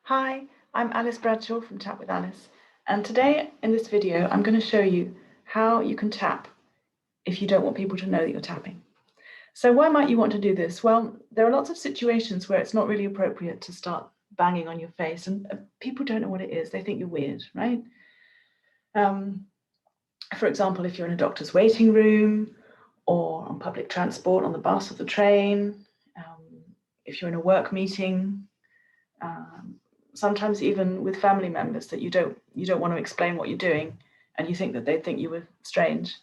Hi, I'm Alice Bradshaw from Tap with Alice, and today in this video I'm going to show you how you can tap if you don't want people to know that you're tapping. So why might you want to do this? Well, there are lots of situations where it's not really appropriate to start banging on your face, and people don't know what it is. They think you're weird, right? For example, if you're in a doctor's waiting room or on public transport, on the bus or the train, if you're in a work meeting, sometimes even with family members that you don't want to explain what you're doing and you think that they think you were strange.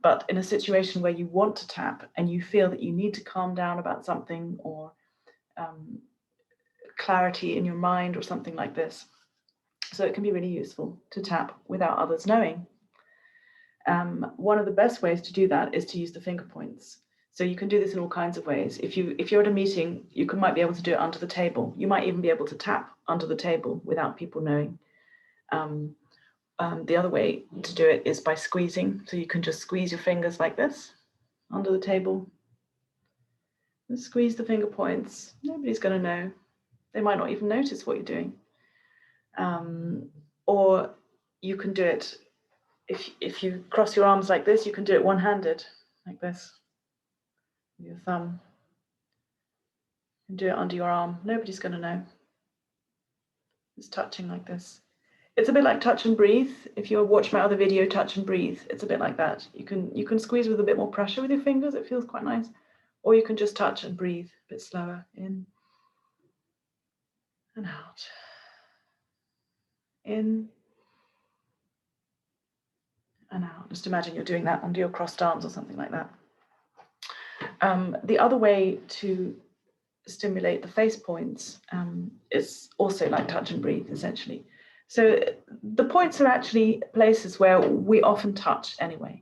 But in a situation where you want to tap and you feel that you need to calm down about something or clarity in your mind or something like this. So it can be really useful to tap without others knowing. One of the best ways to do that is to use the finger points. So you can do this in all kinds of ways. If you're at a meeting, you might be able to do it under the table. You might even be able to tap under the table without people knowing. The other way to do it is by squeezing. So you can just squeeze your fingers like this under the table. And squeeze the finger points. Nobody's going to know. They might not even notice what you're doing. Or you can do it, if you cross your arms like this, you can do it one-handed, like this. Your thumb, and do it under your arm. Nobody's going to know. It's touching like this. It's a bit like touch and breathe. If you watch my other video, touch and breathe, it's a bit like that. You can squeeze with a bit more pressure with your fingers. It feels quite nice. Or you can just touch and breathe a bit slower. In and out. In and out. Just imagine you're doing that under your crossed arms or something like that. The other way to stimulate the face points is also like touch and breathe, essentially. So the points are actually places where we often touch anyway.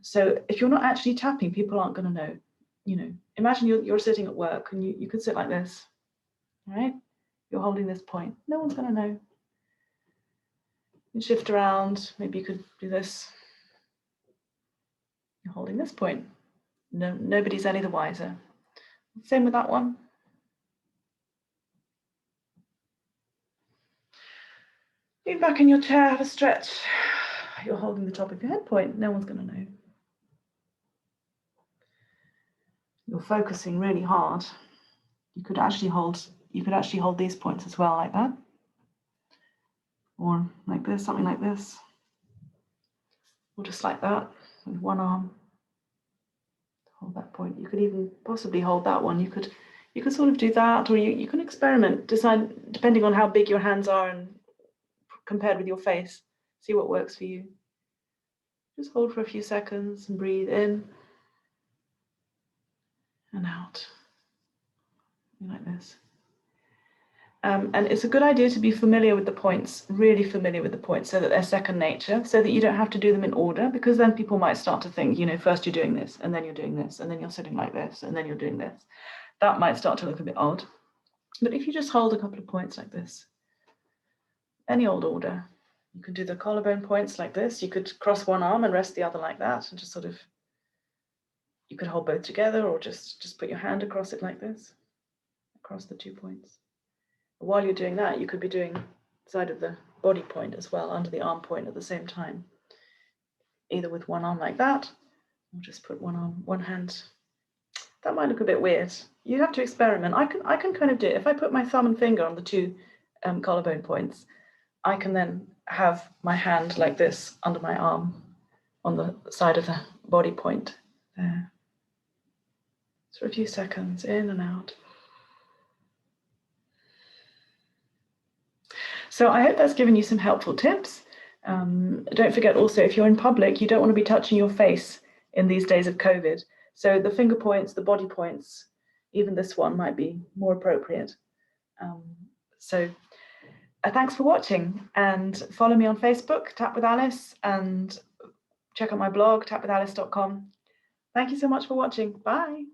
So if you're not actually tapping, people aren't going to know. You know, imagine you're sitting at work and you could sit like this, right? You're holding this point. No one's going to know. You shift around. Maybe you could do this. You're holding this point. No, nobody's any the wiser. Same with that one. Lean back in your chair, have a stretch. You're holding the top of your head point. No one's going to know. You're focusing really hard. You could actually hold these points as well, like that, or like this, something like this, or just like that with one arm. Hold that point. You could even possibly hold that one. You could sort of do that, or you can experiment, decide depending on how big your hands are and compared with your face. See what works for you. Just hold for a few seconds and breathe in and out, like this. And it's a good idea to be familiar with the points, really familiar with the points, so that they're second nature, so that you don't have to do them in order, because then people might start to think, you know, first you're doing this, and then you're doing this, and then you're sitting like this, and then you're doing this. That might start to look a bit odd. But if you just hold a couple of points like this, any old order, you can do the collarbone points like this. You could cross one arm and rest the other like that, and just sort of, you could hold both together, or just put your hand across it like this, across the 2 points. While you're doing that, you could be doing side of the body point as well, under the arm point at the same time, either with one arm like that, or just put one hand. That might look a bit weird. You have to experiment. I can kind of do it. If I put my thumb and finger on the 2 collarbone points, I can then have my hand like this under my arm on the side of the body point there. So for a few seconds, in and out. So I hope that's given you some helpful tips. Don't forget also, if you're in public, you don't want to be touching your face in these days of COVID. So the finger points, the body points, even this one might be more appropriate. Thanks for watching, and follow me on Facebook, Tap with Alice, and check out my blog, tapwithalice.com. Thank you so much for watching. Bye.